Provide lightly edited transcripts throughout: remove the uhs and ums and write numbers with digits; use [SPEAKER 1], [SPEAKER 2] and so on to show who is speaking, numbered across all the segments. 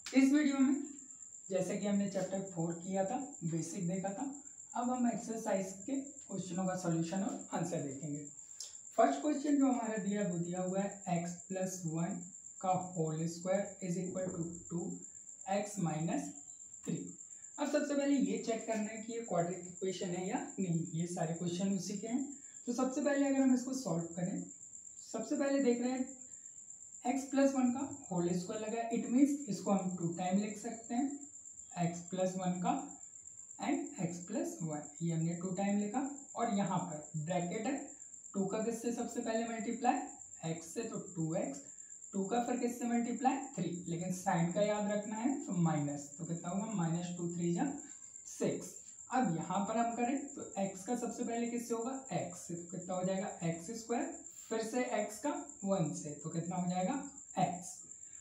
[SPEAKER 1] इस वीडियो में जैसे कि हमने चैप्टर 4 किया था, बेसिक देखा था, अब हम एक्सरसाइज के क्वेश्चनों का सॉल्यूशन और आंसर देखेंगे। फर्स्ट क्वेश्चन जो हमारा दिया वो दिया हुआ है x + 1 का whole square is equal to 2x - 3। अब सबसे पहले ये चेक करना है कि ये क्वाड्रेटिक इक्वेशन है या नहीं। ये सारे क्वेश्चन उसी के हैं। तो सबसे पहले अगर हम इसको सॉल्व करें, सबसे पहले देख रहे हैं x + 1 का होल स्क्वायर लगा है, इट मीन्स इसको हम 2 टाइम लिख सकते हैं। x + 1 का एंड x + 1 ये हमने 2 टाइम लिखा। और यहाँ पर ब्रैकेट है 2 का किससे सबसे पहले मल्टीप्लाई x से, तो 2x, 2 का फिर किससे मल्टीप्लाई 3, लेकिन साइन का याद रखना है तो माइनस, तो कितना होगा -2 3 6। अब यहाँ पर हम करें तो x का सबसे पहले किससे होगा x से, तो कितना हो जाएगा x², फिर से x का 1 से, तो कितना हो जाएगा x।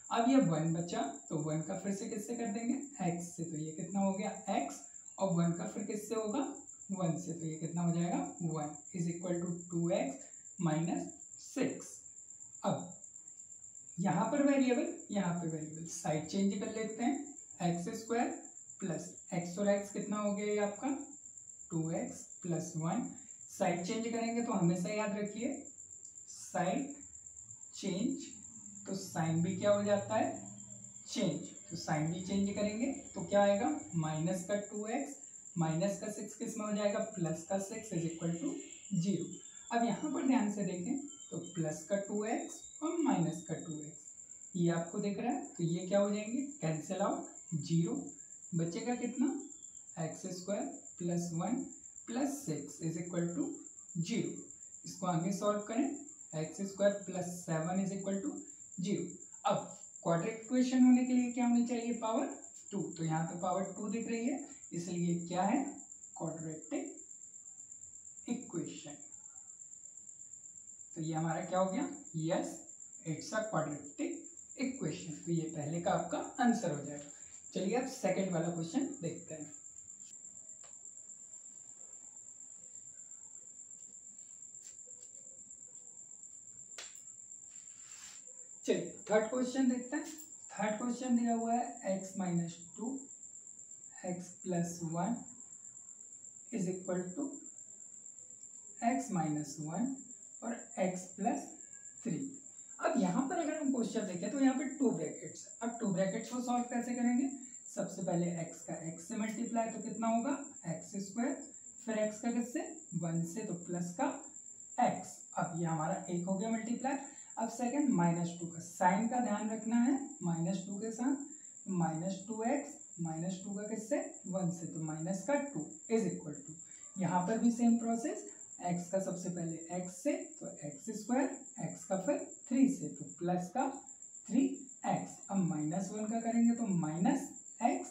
[SPEAKER 1] अब ये 1 बचा तो 1 का फिर से किससे कर देंगे x से, तो ये कितना हो गया x, और 1 का फिर किससे होगा 1 से, तो ये कितना हो जाएगा 1 इज इक्वल टू 2x - 6। अब यहाँ पर वेरिएबल, यहाँ पे वेरिएबल साइड चेंज कर लेते हैं। x² प्लस x और x कितना हो गया ये आपका 2x + 1। साइड चेंज करेंगे तो हमेशा याद रखिए साइड चेंज, तो साइन भी क्या हो जाता है चेंज, तो साइन भी चेंज करेंगे तो क्या आएगा -2x -6 किस में हो जाएगा +6 इज इक्वल टू 0। अब यहाँ पर ध्यान से देखें तो +2x और -2x ये आपको दिख रहा है, तो ये क्या हो जाएंगे कैंसिल आउट, 0 बचेगा कितना x² + 1 + 6 इज इक्वल टू 0। इसको आगे सॉल्व करें, x² + 7 इज इक्वल टू 0। अब क्वाड्रेटिक इक्वेशन होने के लिए क्या होनी चाहिए पावर 2, तो यहाँ पे पावर 2 दिख रही है, इसलिए क्या है क्वाड्रेटिक इक्वेशन। तो ये हमारा क्या हो गया yes it's a quadratic equation. तो ये पहले का आपका आंसर हो जाएगा। चलिए अब सेकंड वाला क्वेश्चन देखते हैं। चलिए थर्ड क्वेश्चन देखते हैं। थर्ड क्वेश्चन दिया हुआ है x - 2 x + 1 is equal to x - 1 और x + 3। अब यहाँ पर अगर हम क्वेश्चन देखें तो यहाँ पे 2 ब्रैकेट्स, अब 2 ब्रैकेट्स को सॉल्व कैसे करेंगे, सबसे पहले x का x से मल्टीप्लाई तो कितना होगा x², फिर x का किससे 1 से, तो प्लस का x। अब ये हमारा 1 हो गया मल्टीप्लाई। अब सेकंड -2 का साइन का ध्यान रखना है, -2 के साथ -2x -2 का किससे 1 से, तो -2 इज इक्वल टू, यहाँ पर भी सेम प्रोसेस, x का सबसे पहले x से तो x², x का फिर 3 से, तो प्लस का 3x। अब -1 का करेंगे तो -x,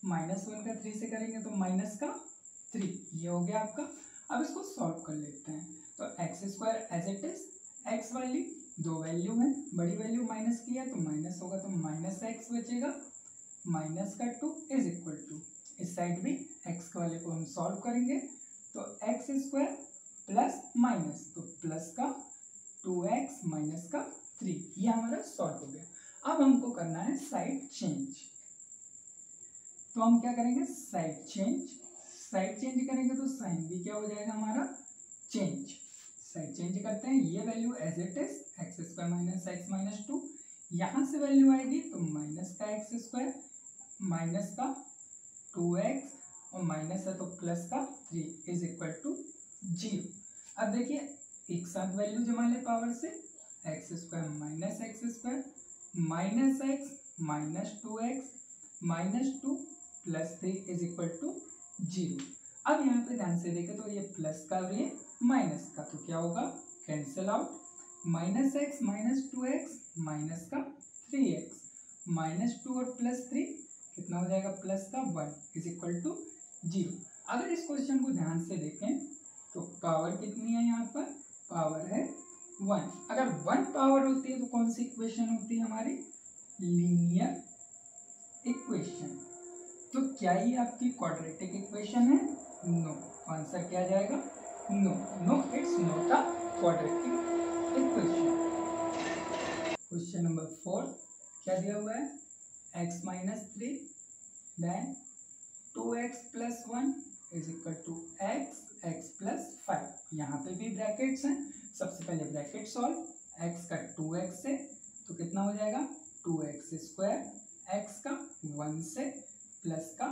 [SPEAKER 1] -1 का 3 से करेंगे तो -3, ये हो गया आपका। अब इसको सॉल्व कर लेते हैं, तो x² as it is, x वाली 2 वैल्यू में बड़ी वैल्यू माइनस किया तो माइनस होगा, तो -x बचेगा, -2 इज इक्वल टू, इस साइड भी x वाले को हम सॉल्व करेंगे तो x² प्लस माइनस, तो प्लस का 2x माइनस का 3, ये हमारा सॉल्व हो गया। अब हमको करना है साइड चेंज, तो हम क्या करेंगे साइड चेंज, साइड चेंज करेंगे तो साइन भी क्या हो जाएगा हमारा चेंज। साइड चेंज करते हैं, ये value as it is x² - x - 2, यहाँ से वैल्यू आएगी तो माइनस का x² माइनस का 2x और माइनस है तो प्लस का 3 इज इक्वल टू 0। अब देखिए एक साथ वैल्यू जमा ले पावर से, x² - x² -x -2x -2 + 3 is equal to 0। अब यहाँ पे ध्यान से देखें तो ये प्लस का और ये माइनस का, तो क्या होगा cancel out, -x -2x minus का 3x -2 और +3 कितना हो जाएगा प्लस का 1 इज इक्वल टू 0। अगर इस क्वेश्चन को ध्यान से देखें तो पावर कितनी है, यहाँ पर पावर है 1। अगर 1 पावर होती है तो कौन सी इक्वेशन होती है हमारी लीनियर इक्वेशन। तो क्या ये आपकी क्वाड्रेटिक इक्वेशन है, नो, आंसर क्या जाएगा no, no it's not a quadratic equation. Question number 4 क्या दिया हुआ है x minus 3, then 2x plus 1 is equal to x plus 5। यहाँ पे भी ब्रैकेट्स हैं, सबसे पहले ब्रैकेट सॉल्व, x का 2x से तो कितना हो जाएगा 2x स्क्वायर, x का 1 से प्लस का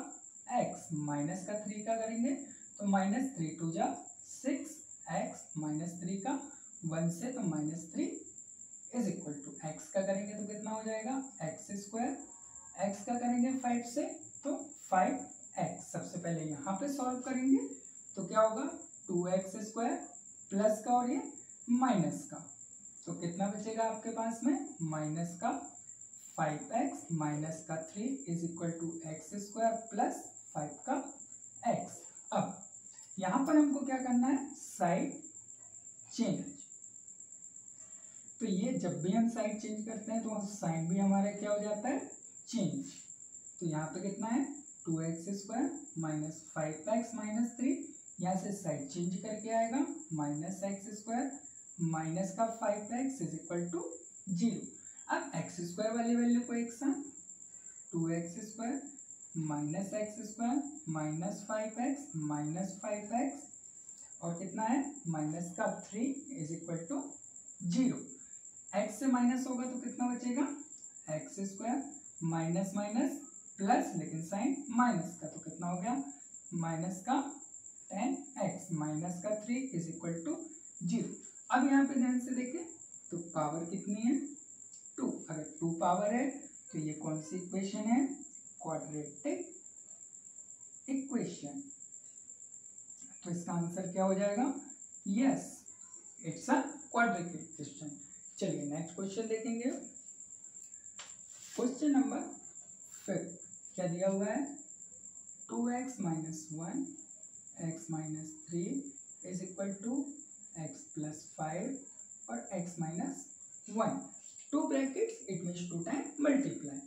[SPEAKER 1] x माइनस का 3 का करेंगे तो माइनस 3 टू जा 6, x माइनस 3 का 1 से तो minus 3 is equal to x का करेंगे तो कितना हो जाएगा x स्क्वायर, x का करेंगे 5 से तो 5x। सबसे पहले यहाँ पे सॉल्व करेंगे तो क्या होगा 2x स्क्वायर प्लस का और ये माइनस का, तो कितना बचेगा आपके पास में माइनस का 5x माइनस का 3 is equal to x square plus 5 का x। अब यहाँ पर हमको क्या करना है साइड चेंज, तो ये जब भी हम साइड चेंज करते हैं तो साइन भी हमारा क्या हो जाता है चेंज। तो यहाँ पे कितना है 2x square minus 5x minus 3, यहाँ से साइड चेंज करके आएगा माइनस x स्क्वायर माइनस का 5x इज इक्वल टू 0। अब x स्क्वायर वाली वैल्यू को एक साथ 2x square minus x square minus 5x minus 5x और कितना है माइनस का 3 इज इक्वल टू 0। x से माइनस होगा तो कितना बचेगा x square minus minus plus, लेकिन साइन माइनस का तो कितना हो गया माइनस का 10x माइनस का 3 इज इक्वल टू 0। अब यहाँ पे ध्यान से देखें तो पावर कितनी है 2, अगर 2 पावर है तो ये कौन सी इक्वेशन है क्वाड्रेटिक इक्वेशन, तो इसका आंसर क्या हो जाएगा yes it's a quadratic equation. चलिए नेक्स्ट क्वेश्चन देखेंगे, क्वेश्चन नंबर 5 क्या दिया हुआ है 2x minus 1 x minus 3 is equal to x plus 5 और x minus 1, 2 brackets it means 2 time multiply.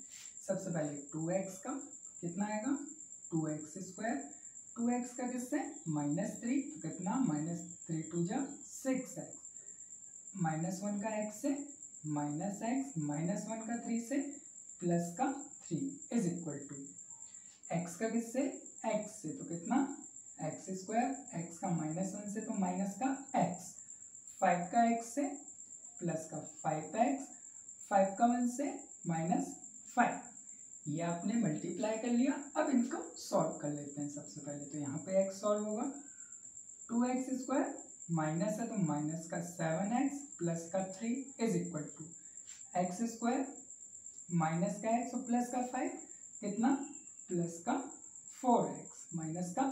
[SPEAKER 1] सबसे पहले 2x का कितना आएगा 2x स्क्वायर, 2x का किससे माइनस 3 तो कितना माइनस 3 टू जा 6x माइनस 1 का x से माइनस x माइनस 1 का 3 से प्लस का 3 इज इक्वल टू x का किससे x से तो कितना x स्क्वायर, x का माइनस 1 से तो माइनस का x, 5 का x से प्लस का 5x, 5 का 1 से माइनस 5। ये आपने मल्टीप्लाई कर लिया, अब इनको सॉल्व कर लेते हैं। सबसे पहले तो यहाँ पे x सॉल्व होगा 2x स्क्वायर माइनस है तो माइनस का 7x प्लस का 3 is equal to x square minus का x और प्लस का 5 कितना प्लस का 4x माइनस का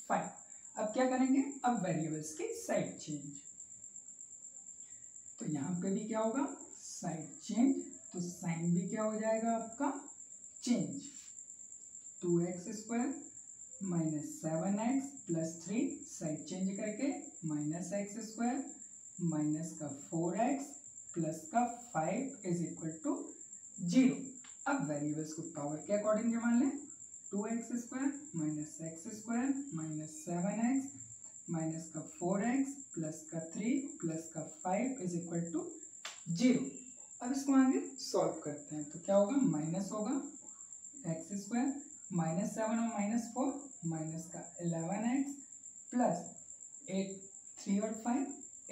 [SPEAKER 1] 5। अब क्या करेंगे अब वेरिएबल्स की साइड चेंज, तो यहाँ पे भी क्या होगा साइड चेंज, तो साइन भी क्या हो जाएगा आपका change, 2x square minus 7x plus 3 side change करके माइनस x स्क्वायर माइनस का 4x प्लस का 5 इज इक्वल टू 0। अब वेरिएबल्स को पावर के अकॉर्डिंग मान लें, 2x square minus x square minus 7x minus का 4x प्लस का 3 प्लस का 5 इज इक्वल टू 0। अब इसको आगे सॉल्व करते हैं तो क्या होगा माइनस होगा x स्क्वायर माइनस 7 और माइनस 4 माइनस का 11x प्लस 8 3 और 5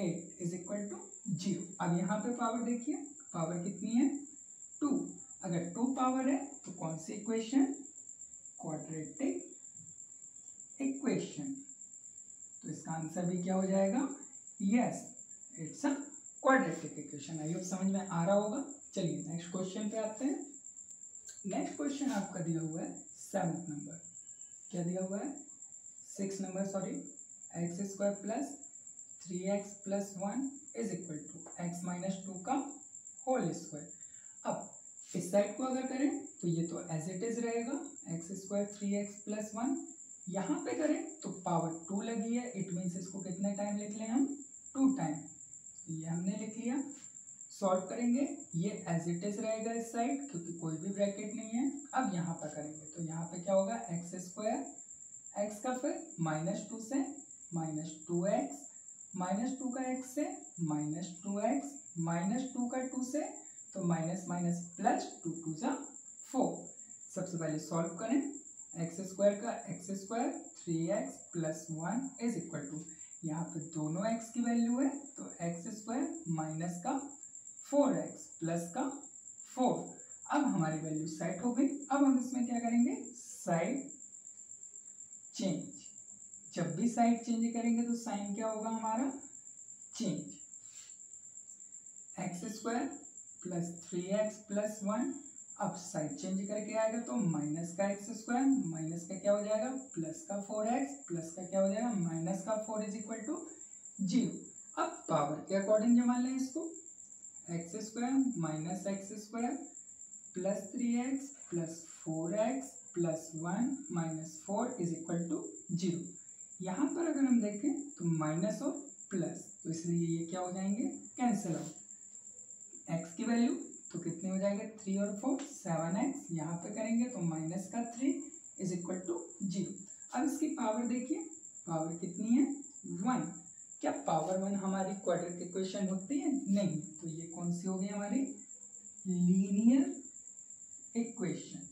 [SPEAKER 1] 8 इज इक्वल टू 0। अब यहाँ पे पावर देखिए पावर कितनी है 2, अगर 2 पावर है तो कौन सी इक्वेशन क्वाड्रेटिक इक्वेशन, तो इसका आंसर भी क्या हो जाएगा yes it's a quadratic equation. I hope समझ में आ रहा होगा। चलिए नेक्स्ट क्वेश्चन पे आते हैं। नेक्स्ट क्वेश्चन आपका दिया हुआ है 7th नंबर, क्या दिया हुआ है 6 number sorry, x square plus 3x plus 1 is equal to x minus 2 का होल स्क्वायर। अब इस साइड को अगर करें तो ये तो एज इट इज रहेगा एक्स स्क्वायर 3x प्लस 1, यहाँ पे करें तो पावर 2 लगी है, इट मीन्स इसको कितने टाइम लिख लें हम 2 टाइम, ये हमने लिख लिया। सॉल्व करेंगे ये एज इट इज रहेगा इस साइड क्योंकि कोई भी ब्रैकेट नहीं है। अब यहाँ पर करेंगे तो यहाँ पे क्या होगा एक्स स्क्वायर, एक्स का फिर माइनस 2 से माइनस 2x माइनस 2 का x से माइनस 2x माइनस 2 का 2 से तो माइनस माइनस प्लस 2 2 जा 4, सबसे पहले सॉल्व करें। एक्स स्क्वायर का x square 3x plus 1 is equal to, यहाँ पे दोनों x की वैल्यू है तो एक्स स्क्वायर माइनस का 4x प्लस का 4। अब हमारी वैल्यू सेट हो गई। अब हम इसमें क्या करेंगे, साइड चेंज। जब भी साइड चेंज करेंगे तो साइन क्या होगा हमारा, change. X square plus 3x plus 1, अब साइड चेंज करके आएगा तो माइनस का एक्स स्क्वायर माइनस का क्या हो जाएगा, प्लस का 4x प्लस का क्या हो जाएगा, माइनस का 4 इज इक्वल टू 0। अब पावर के अकॉर्डिंग जमा लें इसको, x square minus x square plus 3x plus 4x plus 1 minus 4 is equal to 0। यहाँ पर अगर हम देखें तो माइनस और प्लस, तो इसलिए ये क्या हो जाएंगे, कैंसिल आउट। x की वैल्यू तो कितनी हो जाएगी, 3 और 4 7x, यहाँ पे करेंगे तो माइनस का 3 इज इक्वल टू 0। अब इसकी पावर देखिए, पावर कितनी है, 1। क्या पावर 1 हमारी क्वाड्रेटिक इक्वेशन होती है, नहीं। तो ये कौन सी होगी हमारी, लीनियर इक्वेशन।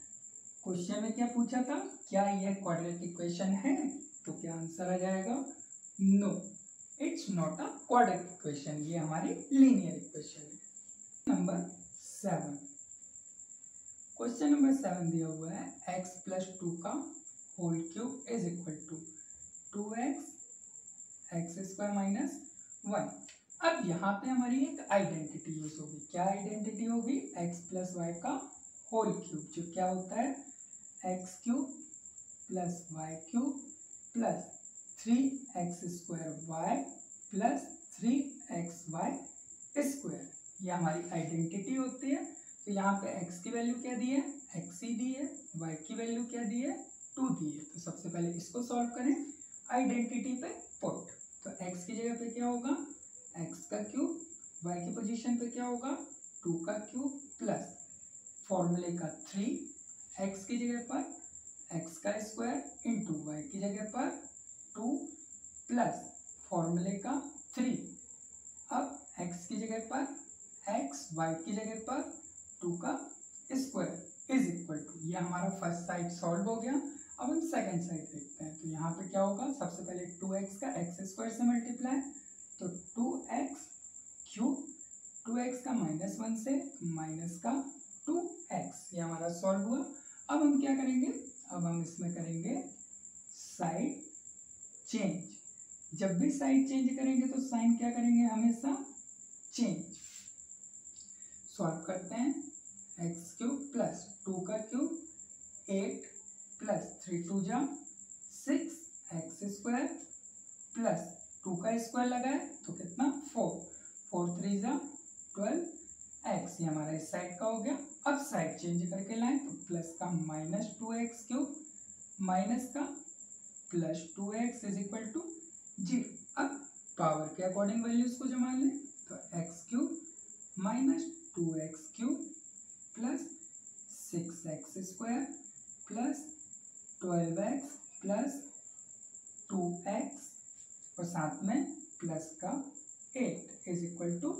[SPEAKER 1] क्वेश्चन में क्या पूछा था, क्या यह क्वाड्रेटिक इक्वेशन है, तो क्या आंसर आ जाएगा, no it's not a quadratic equation, ये हमारी लीनियर इक्वेशन है। नंबर 7, क्वेश्चन नंबर 7 दिया हुआ है x प्लस 2 का whole cube is equal to 2x x square minus 1। अब यहाँ पे हमारी एक आइडेंटिटी यूज होगी, क्या आइडेंटिटी होगी, x प्लस वाई का होल क्यूब, जो क्या होता है x cube plus y cube plus 3x square y plus 3xy square, ये हमारी आइडेंटिटी होती है। तो यहाँ पे x की वैल्यू क्या दी है, x ही दी है, y की वैल्यू क्या दी है, 2 दी है। तो सबसे पहले इसको सॉल्व करें, आइडेंटिटी पे पुट, तो x की जगह पे क्या होगा, x का क्यूब, y की पोजीशन पे क्या होगा, 2 का क्यूब प्लस फॉर्मूले का 3, x की जगह पर x का स्क्वायर इंटू y की जगह पर 2 प्लस फॉर्मूले का 3। अब x की जगह पर x, y की जगह पर 2 का स्क्वायर इज इक्वल टू, ये हमारा फर्स्ट साइड सॉल्व हो गया। अब हम सेकंड साइड देखते हैं, तो यहाँ पे क्या होगा, सबसे पहले 2x का एक्स स्क्वायर से मल्टीप्लाई, तो 2x क्यूब, 2x का माइनस 1 से माइनस का 2x, ये हमारा सॉल्व हुआ। अब हम क्या करेंगे, अब हम इसमें करेंगे साइड चेंज। जब भी साइड चेंज करेंगे तो साइन क्या करेंगे, हमेशा चेंज। सॉल्व करते हैं, एक्स क्यूब प्लस 2 का क्यूब 8 प्लस 3 2 जा 6 एक्स स्क्वायर प्लस 2 का स्क्वायर लगाए तो कितना 4 4 3 जा 12 एक्स, ये हमारा इस साइड का हो गया। अब साइड चेंज करके लाएं तो प्लस का माइनस 2x क्यूब माइनस का plus 2x is equal to 0। अब पावर के अकॉर्डिंग वैल्यूज को जमा लें, तो x cube minus 2x cube plus 6x square plus 12x plus 2x और साथ में प्लस का 8 इज इक्वल टू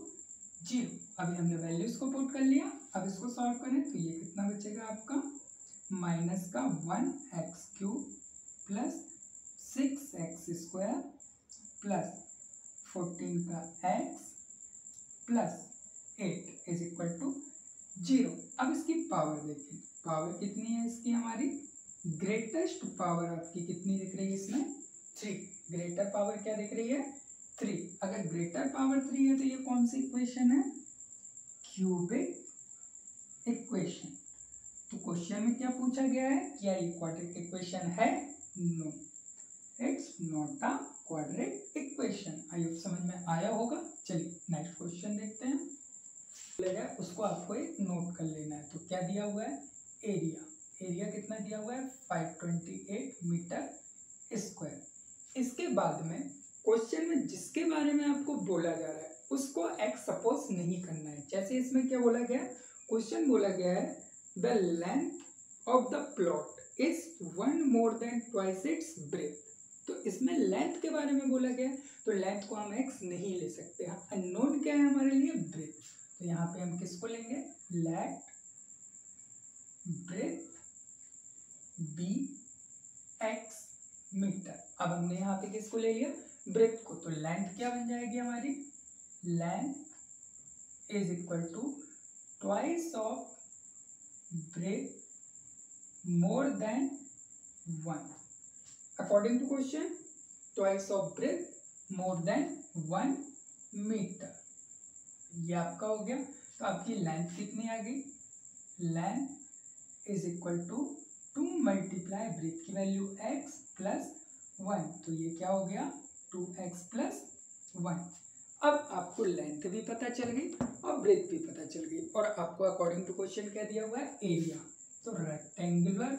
[SPEAKER 1] 0। अभी हमने वैल्यूज को पुट कर लिया, अब इसको सॉल्व करें तो ये कितना बचेगा आपका, माइनस का 1x cube plus 6x square plus 14 का x plus 8 is equal to 0। अब इसकी पावर देखिए, पावर कितनी है इसकी, हमारी ग्रेटेस्ट पावर आपकी कितनी दिख रही है इसमें, 3। ग्रेटर पावर क्या दिख रही है, 3। अगर ग्रेटर पावर 3 है तो ये कौन सी इक्वेशन है, क्यूबिक इक्वेशन। तो क्वेश्चन में क्या पूछा गया है, क्या ये क्वाड्रेटिक इक्वेशन है, no it's not a quadratic equation. I hope समझ में आया होगा। चलिए नेक्स्ट क्वेश्चन देखते हैं, उसको आपको एक नोट कर लेना है। तो क्या दिया हुआ है, एरिया, एरिया कितना दिया हुआ है 528 मीटर स्क्वायर। इसके बाद में क्वेश्चन में जिसके बारे में आपको बोला जा रहा है उसको एक्स सपोज नहीं करना है। जैसे इसमें क्या बोला गया, क्वेश्चन बोला गया है the length of the plot is 1 more than twice its breadth. तो इसमें लेंथ के बारे में बोला गया, तो लेंथ को हम एक्स नहीं ले सकते। अननोन क्या है हमारे लिए, ब्रेथ। तो यहाँ पे हम किसको लेंगे, लेट ब्रेथ अब हमने यहाँ पे किसको ले लिया, ब्रेथ को, तो लेंथ क्या बन जाएगी हमारी, length is equal to twice of breadth more than 1। According to question twice of breadth more than 1 metre, ये आपका हो गया। तो आपकी लेंथ कितनी आ गई, length is equal to 2 multiply breadth की वैल्यू x प्लस 1, तो ये क्या हो गया 2x प्लस 1। अब आपको लेंथ भी पता चल गई और ब्रेथ भी पता चल गई, और आपको अकॉर्डिंग टू क्वेश्चन क्या दिया हुआ है, एरिया। तो रेक्टेंगुलर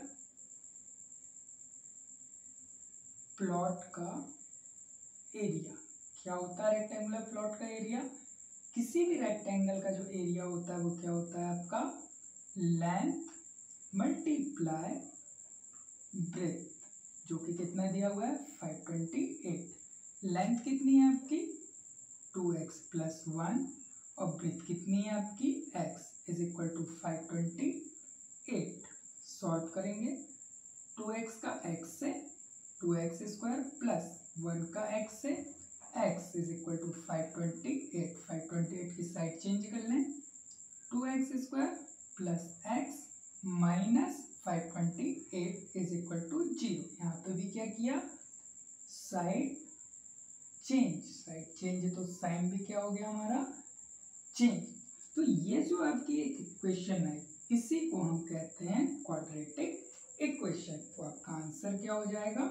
[SPEAKER 1] प्लॉट का एरिया क्या होता है, रेक्टेंगुलर प्लॉट का एरिया, किसी भी रेक्टेंगल का जो एरिया होता है वो क्या होता है आपका, लेंथ मल्टीप्लाई ब्रेथ, जो कि कितना दिया हुआ है 528। लेंथ कितनी है आपकी 2x प्लस 1 और ब्रेथ कितनी है आपकी x is equal to 528। Solve करेंगे 2x का x से 2x स्क्वायर प्लस 1 का x से x इज इक्वल टू 528। 528 की साइड चेंज कर लें, 2x square plus x minus 528 is equal to 0। यहाँ पे भी क्या किया, साइड चेंज, साइड चेंज तो साइन भी क्या हो गया हमारा चेंज। तो ये जो आपकी एक इक्वेशन है इसी को हम कहते हैं क्वाड्रेटिक इक्वेशन। तो आपका आंसर क्या हो जाएगा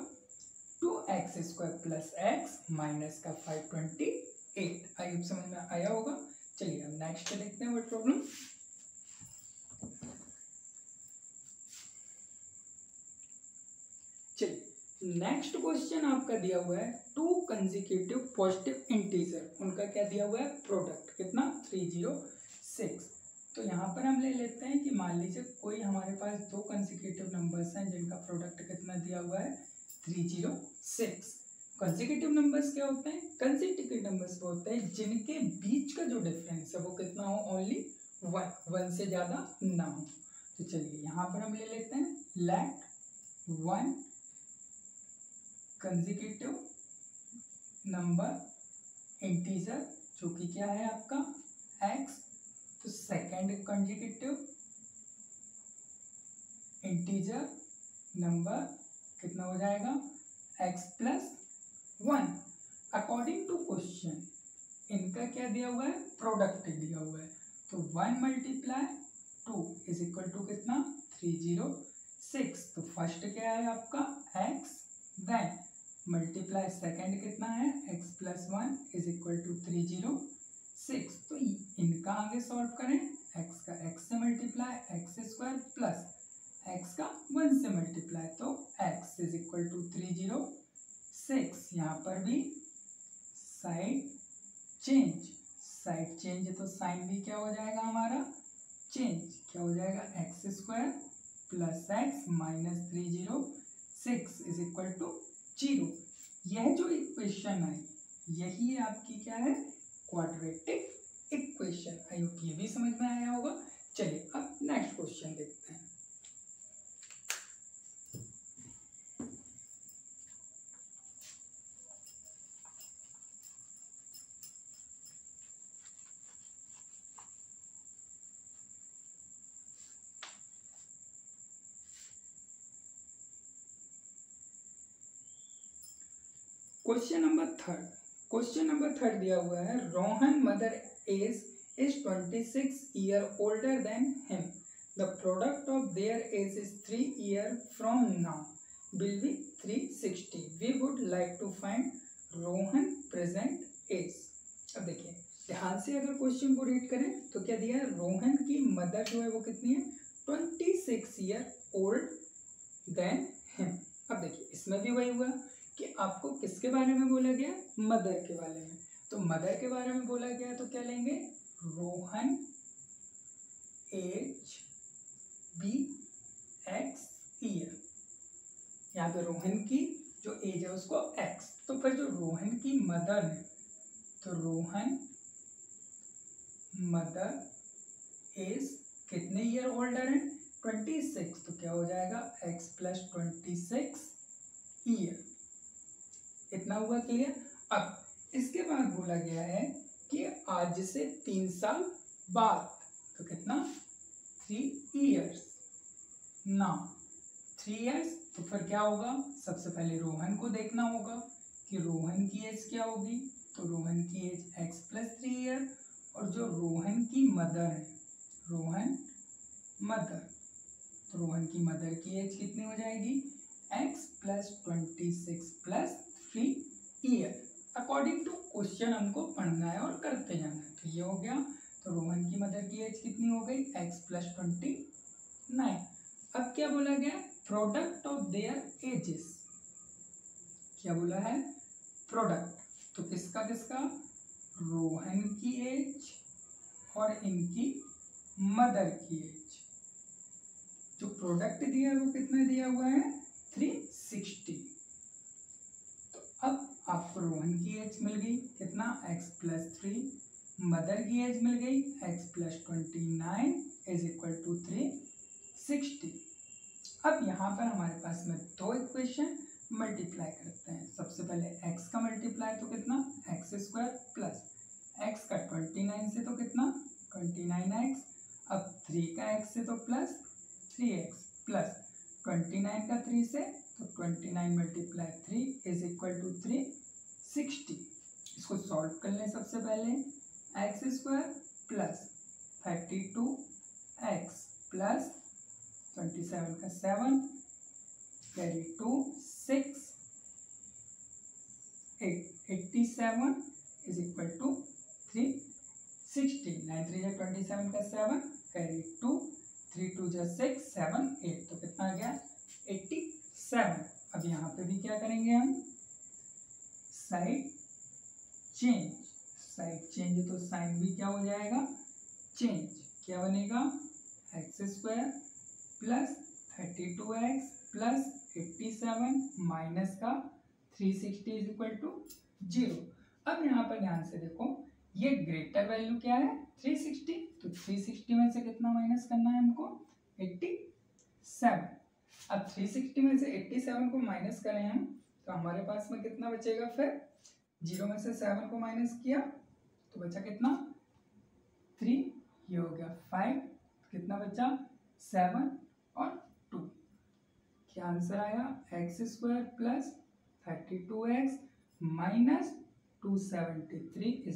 [SPEAKER 1] 2x square plus x minus का 528। आई समझ में आया होगा। चलिए अब नेक्स्ट देखते हैं वर्ड प्रॉब्लम। चलिए नेक्स्ट क्वेश्चन आपका दिया हुआ है 2 कंसेक्यूटिव पॉजिटिव इंटीजर, उनका क्या दिया हुआ है प्रोडक्ट, कितना 306। तो यहाँ पर हम ले लेते हैं कि मान लीजिए कोई हमारे पास 2 कंसेक्यूटिव नंबर्स हैं जिनका प्रोडक्ट कितना दिया हुआ है 306। कंसेक्यूटिव नंबर्स क्या होते हैं, कंसेक्यूटिव नंबर्स वो होते हैं जिनके बीच का जो डिफरेंस है वो कितना हो, ओनली 1 से ज़्यादा ना हो। तो चलिए यहाँ पर हम ले लेते हैं लेट 1 कंसेक्यूटिव नंबर इंटीजर जो कि क्या है आपका x, तो सेकेंड कंसेक्यूटिव इंटीजर नंबर कितना हो जाएगा x plus 1। According to question इनका क्या दिया हुआ है, प्रोडक्ट दिया हुआ है। तो 1 मल्टीप्लाई 2 इज इक्वल टू कितना 306। तो फर्स्ट क्या है आपका x, देन मल्टीप्लाई सेकेंड कितना है x plus 1 is equal to 306। तो इनका आगे सॉल्व करें, x का x से multiply x square plus x का 1 से मल्टीप्लाई, तो x इज इक्वल टू 306। यहाँ पर भी साइड चेंज, साइड चेंज तो साइन भी क्या हो जाएगा हमारा चेंज, क्या हो जाएगा x square plus x minus 306 is equal to 0। यह जो इक्वेशन है यही आपकी क्या है क्वाड्रेटिक इक्वेशन। आई होप ये भी समझ में आया होगा। चलिए अब नेक्स्ट क्वेश्चन देखते हैं। क्वेश्चन नंबर थर्ड दिया हुआ है Rohan mother age is 26 year older than him, the product of their age is 3 year from now will be 360। We would like to find Rohan present age. अब देखिए ध्यान से अगर क्वेश्चन को रीड करें तो क्या दिया है, रोहन की मदर जो है वो कितनी है 26 ईयर ओल्ड देन हिम। अब देखिए इसमें भी वही हुआ कि आपको किसके बारे में बोला गया, मदर के बारे में। तो मदर के बारे में बोला गया तो क्या लेंगे, Rohan age be x year. यहाँ पे रोहन की जो एज है उसको x, तो फिर जो रोहन की मदर है तो रोहन मदर एज कितने ईयर ओल्डर है 26, तो क्या हो जाएगा x प्लस 26 ईयर। कितना हुआ क्लियर। अब इसके बाद बोला गया है कि आज से 3 साल बाद, तो कितना 3 years ना 3 years, तो फिर क्या होगा, सबसे पहले रोहन को देखना होगा कि रोहन की एज क्या होगी, तो रोहन की एज x + 3 ईयर, और जो रोहन की मदर है, रोहन मदर, तो रोहन की मदर की एज कितनी हो जाएगी, x + 26 + 3 year. According to question हमको पढ़ना है और करते जाना है। तो ये हो गया, तो रोहन की मदर की एज कितनी हो गई, x + 29। अब क्या बोला गया, प्रोडक्ट ऑफ देयर एजेस, क्या बोला है, प्रोडक्ट, तो किसका किसका, रोहन की एज और इनकी मदर की एज। जो प्रोडक्ट दिया है वो कितना दिया हुआ है, 360। तो अब आपको रोहन की एज मिल गई कितना, x + 3, मदर की एज मिल गई x + 29 = 360। अब यहाँ पर हमारे पास में दो इक्वेशन मल्टीप्लाई करते हैं। सबसे पहले x का मल्टीप्लाई तो कितना, x² प्लस x का 29 से तो कितना 29x, अब 3 का x से तो प्लस 3x प्लस 29 का 3 से तो 29 × 3 = 360। इसको सॉल्व कर लें। सबसे पहले x² प्लस 32x प्लस 27 का 7 कैरी 2 6 87 = 360। 9 3 = 27 का 7 कैरी 2 3 2 = 6 7 8, तो कितना आ गया 87। अब यहाँ पे भी क्या करेंगे हम, साइड चेंज, साइड चेंज तो साइन भी क्या हो जाएगा, चेंज, क्या बनेगा x² plus 32x plus 87 minus का 360 = 0। अब यहाँ पर ध्यान से देखो, ये ग्रेटर वैल्यू क्या है 360, तो 360 में से कितना माइनस करना है हमको 87। अब 360 में से 87 को माइनस करें हम, तो हमारे पास में कितना बचेगा, फिर 0 में से 7 को माइनस किया तो बचा कितना 3, ये हो गया 5, कितना बचा 7 और 2। क्या आंसर आया, x² प्लस 32x माइनस 273 =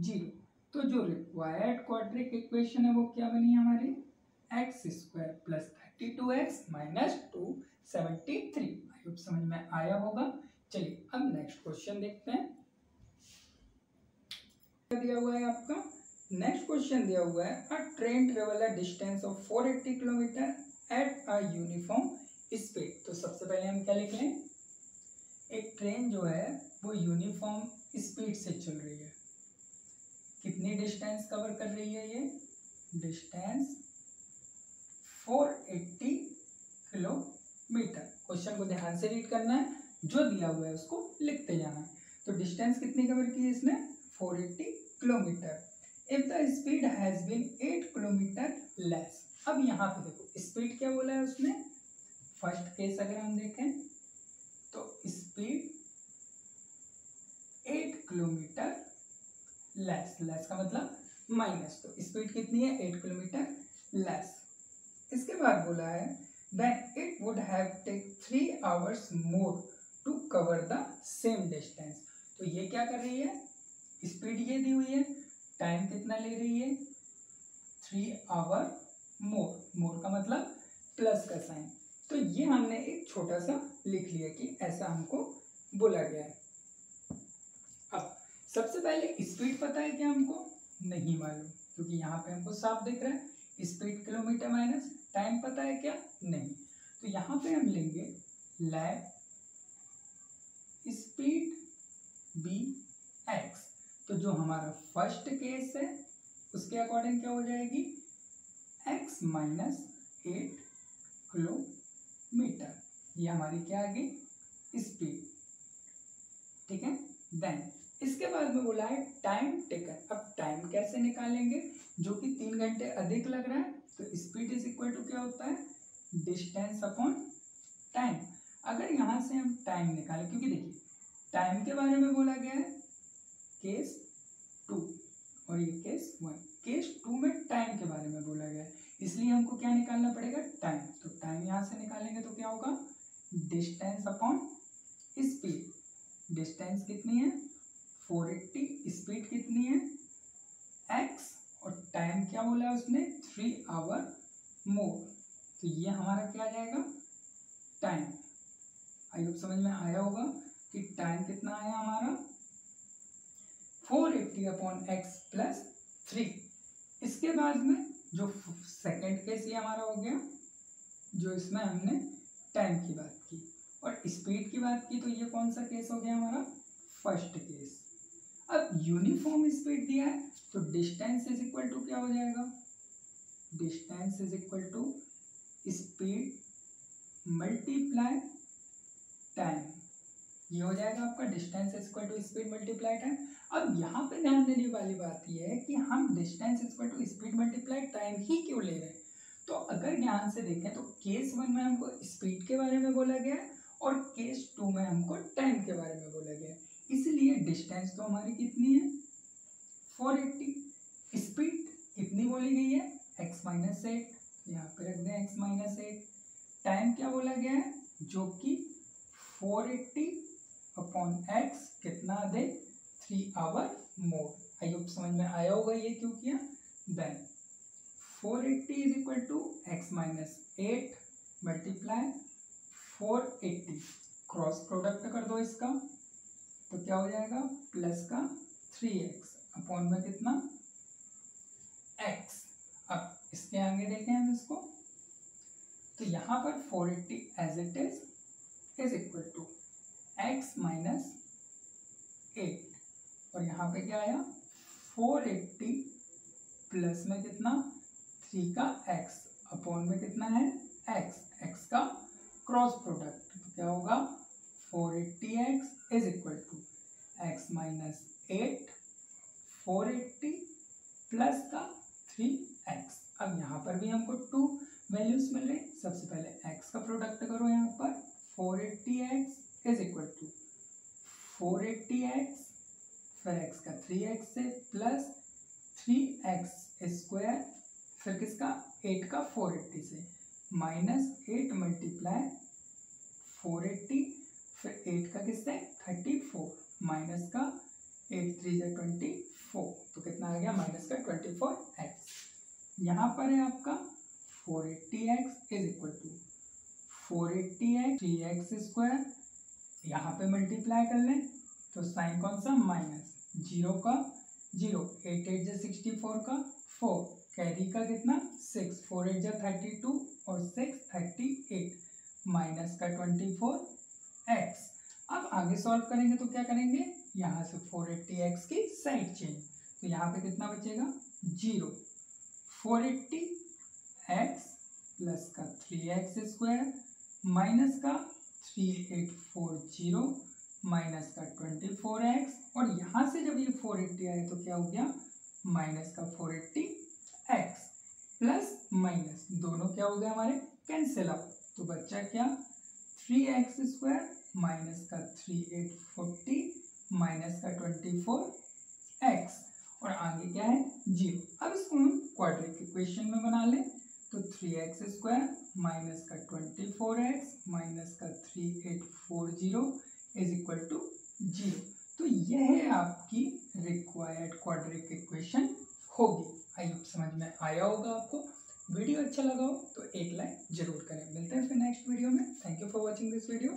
[SPEAKER 1] 0। तो जो रिक्वायर्ड क्वाड्रिक इक्वेशन है वो क्या बनी हमारी, x² प्लस 32x माइनस 273। आई होप समझ में आया होगा। चलिए अब नेक्स्ट क्वेश्चन देखते हैं। क्या दिया हुआ है आपका, नेक्स्ट क्वेश्चन दिया हुआ है, अ train travel a distance of 480 kilometre at a uniform speed. तो सबसे पहले हम क्या लिख लें, एक ट्रेन जो है वो यूनिफॉर्म स्पीड से चल रही है, कितनी डिस्टेंस कवर कर रही है, ये डिस्टेंस 480 किलोमीटर। क्वेश्चन को ध्यान से रीड करना है, जो दिया हुआ है उसको लिखते जाना है। तो डिस्टेंस कितनी कवर की है इसने, 480 kilometre. If the speed has been 8 kilometre less. अब यहाँ पे देखो स्पीड क्या बोला है उसने, फर्स्ट केस अगर हम देखें तो स्पीड 8 किलोमीटर लेस, लेस का मतलब माइनस, तो स्पीड कितनी है 8 किलोमीटर लेस। इसके बाद बोला है then it would have take 3 hours more to cover the same distance। तो ये क्या कर रही है, स्पीड ये दी हुई है, टाइम कितना ले रही है 3 आवर मोर, मोर का मतलब प्लस का साइन। तो ये हमने एक छोटा सा लिख लिया कि ऐसा हमको बोला गया है। अब सबसे पहले स्पीड पता है क्या हमको, नहीं मालूम, क्योंकि यहाँ पे हमको साफ दिख रहा है स्पीड किलोमीटर माइनस टाइम पता है क्या, नहीं। तो यहाँ पे हम लेंगे लेट स्पीड बी एक्स। तो जो हमारा फर्स्ट केस है उसके अकॉर्डिंग क्या हो जाएगी, x माइनस 8 किलोमीटर, ये हमारी क्या आ गई स्पीड, ठीक है। देन इसके बाद में बोला है टाइम टेकन। अब टाइम कैसे निकालेंगे, जो कि 3 घंटे अधिक लग रहा है, तो स्पीड इज इक्वल टू क्या होता है, डिस्टेंस अपॉन टाइम। अगर यहाँ से हम टाइम निकालें, क्योंकि देखिए टाइम के बारे में बोला गया है केस 2 और ये केस 1। केस 2 में टाइम के बारे में बोला गया है, इसलिए हमको क्या निकालना पड़ेगा, टाइम। तो टाइम यहाँ से निकालेंगे तो क्या होगा, डिस्टेंस अपॉन स्पीड। डिस्टेंस कितनी है 480, स्पीड कितनी है x, और टाइम क्या बोला उसने 3 आवर मोर। तो ये हमारा क्या आ जाएगा टाइम। आई होप समझ में आया होगा कि टाइम कितना आया हमारा 480 अपॉन एक्स प्लस 3। इसके बाद में जो सेकेंड केस ये हमारा हो गया, जो इसमें हमने टाइम की बात की और स्पीड की बात की, तो ये कौन सा केस हो गया हमारा, फर्स्ट केस। अब यूनिफॉर्म स्पीड दिया है तो डिस्टेंस इज इक्वल टू क्या हो जाएगा, distance is equal to speed multiply time. ये हो जाएगा आपका distance is equal to speed multiply time. अब यहाँ पे ध्यान देने वाली बात यह है कि हम distance is equal to speed multiply time ही क्यों ले रहे हैं। तो अगर ध्यान से देखें तो केस 1 में हमको स्पीड के बारे में बोला गया है और केस 2 में हमको टाइम के बारे में बोला गया है, इसलिए डिस्टेंस तो हमारी कितनी है 480, स्पीड कितनी बोली गई है x माइनस 8, यहाँ पे रख दें x माइनस 8। टाइम क्या बोला गया है, जो कि 480 अपॉन x कितना दे 3 आवर मोर। आई होप समझ में आया होगा ये क्यों किया। Then 480 is equal to x minus 8 multiply 480, cross product कर दो इसका तो क्या हो जाएगा प्लस का 3x अपॉन में कितना x। अब इसके आगे देखें हम इसको, तो यहाँ पर 480 as it is equal to x minus 8 और यहाँ पे क्या आया 480 प्लस में कितना 3 का x अपॉन में कितना है x का क्रॉस प्रोडक्ट, तो क्या होगा 480x is equal to x minus 8 480 plus का 3x। अब यहाँ पर भी हमको 2 वैल्यूज मिल रही। सबसे पहले x का प्रोडक्ट करो, यहाँ पर 480x is equal to 480x फिर x का 3x से प्लस 3x स्क्वायर फिर किसका 8 का 480 से माइनस 8 मल्टीप्लाई 480 फिर 8 का किससे 34 माइनस का 8 3 से 24, तो कितना आ गया माइनस का 24x। यहाँ पर है आपका 480x is equal to 480x 3x square, यहाँ पे मल्टीप्लाई कर लें तो साइन कौन सा माइनस 0 का 0 8 8 से 64 का 4 कैरी का कितना 6 4 8 जा 32 और 6 38 माइनस का 24x। अब आगे सॉल्व करेंगे तो क्या करेंगे, यहाँ से 480x की साइड चेंज, तो यहाँ पे कितना बचेगा 0 480x प्लस का 3x स्क्वायर माइनस का 3840 माइनस का 24x और यहाँ से जब ये 480 आए तो क्या हो गया माइनस का 480x प्लस माइनस दोनों क्या हो गया हमारे कैंसिल आउट, तो बच्चा क्या 3x स्क्वायर माइनस का 3840 माइनस का 24x और आगे क्या है 0। अब इसको हम क्वाड्रेटिक इक्वेशन में बना लें तो 3x स्क्वायर माइनस का 24x माइनस का 3840 इज इक्वल टू 0। तो यह आपकी रिक्वायर्ड क्वाड्रेटिक इक्वेशन होगी। आई होप समझ में आया होगा आपको। वीडियो अच्छा लगा हो तो एक लाइक जरूर करें। मिलते हैं फिर नेक्स्ट वीडियो में। Thank you for watching this video.